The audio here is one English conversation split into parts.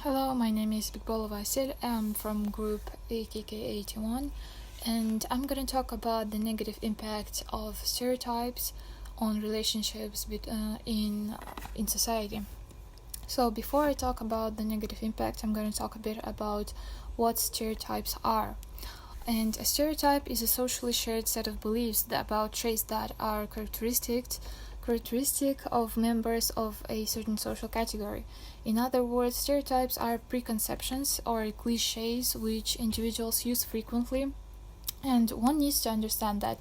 Hello, my name is Bekbolova Assel. I'm from group AKK-81, and I'm going to talk about the negative impact of stereotypes on relationships in society. So before I talk about the negative impact, I'm going to talk a bit about what stereotypes are. And a stereotype is a socially shared set of beliefs about traits that are characteristic of members of a certain social category. In other words, stereotypes are preconceptions or cliches which individuals use frequently, and one needs to understand that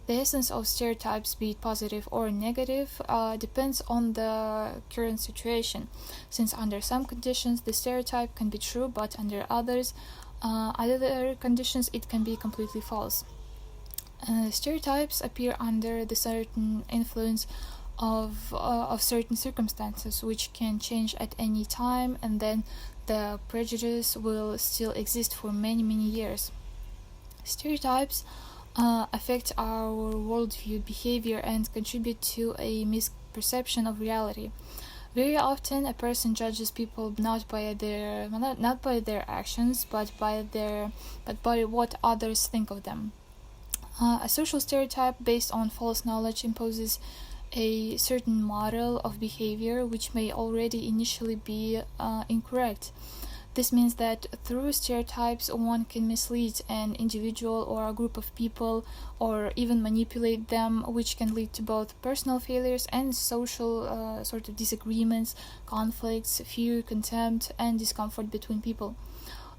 the essence of stereotypes, be it positive or negative, depends on the current situation, since under some conditions the stereotype can be true, but under other conditions it can be completely false. Stereotypes appear under the certain influence of certain circumstances, which can change at any time, and then the prejudice will still exist for many years. Stereotypes affect our worldview, behavior, and contribute to a misperception of reality. Very often, a person judges people not by their actions, but by what others think of them. A social stereotype based on false knowledge imposes a certain model of behavior which may already initially be incorrect. This means that through stereotypes one can mislead an individual or a group of people, or even manipulate them, which can lead to both personal failures and social disagreements, conflicts, fear, contempt, and discomfort between people.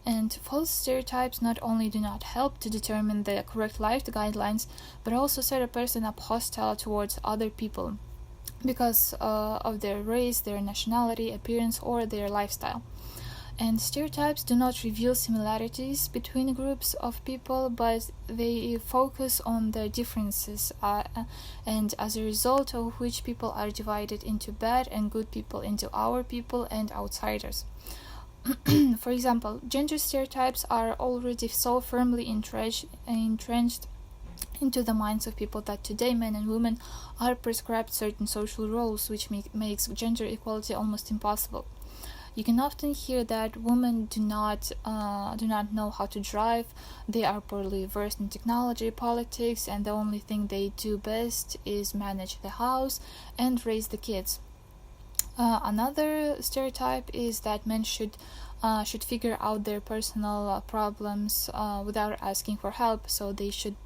And false stereotypes not only do not help to determine the correct life guidelines, but also set a person up hostile towards other people because of their race, their nationality, appearance, or their lifestyle. And stereotypes do not reveal similarities between groups of people, but they focus on the differences, and as a result of which people are divided into bad and good people, into our people and outsiders. For example, gender stereotypes are already so firmly entrenched into the minds of people that today men and women are prescribed certain social roles, which makes gender equality almost impossible. You can often hear that women do not know how to drive, they are poorly versed in technology, politics, and the only thing they do best is manage the house and raise the kids. Another stereotype is that men should figure out their personal problems without asking for help. So they shouldn't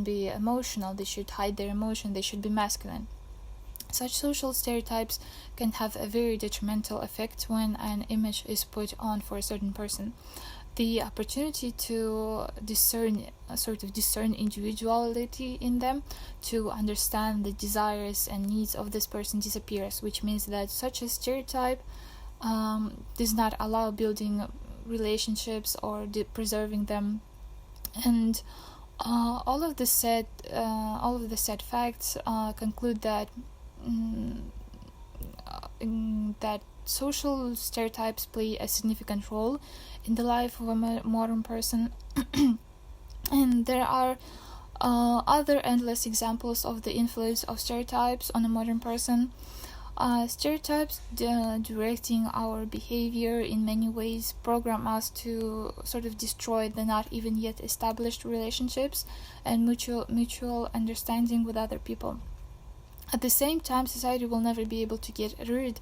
be emotional. They should hide their emotion. They should be masculine. Such social stereotypes can have a very detrimental effect when an image is put on for a certain person. The opportunity to discern individuality in them, to understand the desires and needs of this person, disappears, which means that such a stereotype does not allow building relationships or preserving them. And all of the said facts conclude that that social stereotypes play a significant role in the life of a modern person. And there are other endless examples of the influence of stereotypes on a modern person. Stereotypes directing our behavior in many ways program us to destroy the not even yet established relationships and mutual understanding with other people. At the same time, society will never be able to get rid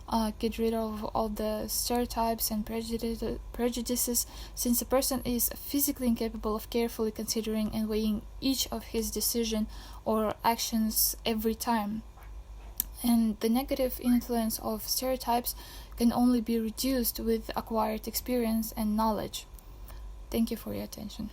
of all the stereotypes and prejudices, since a person is physically incapable of carefully considering and weighing each of his decisions or actions every time. And the negative influence of stereotypes can only be reduced with acquired experience and knowledge. Thank you for your attention.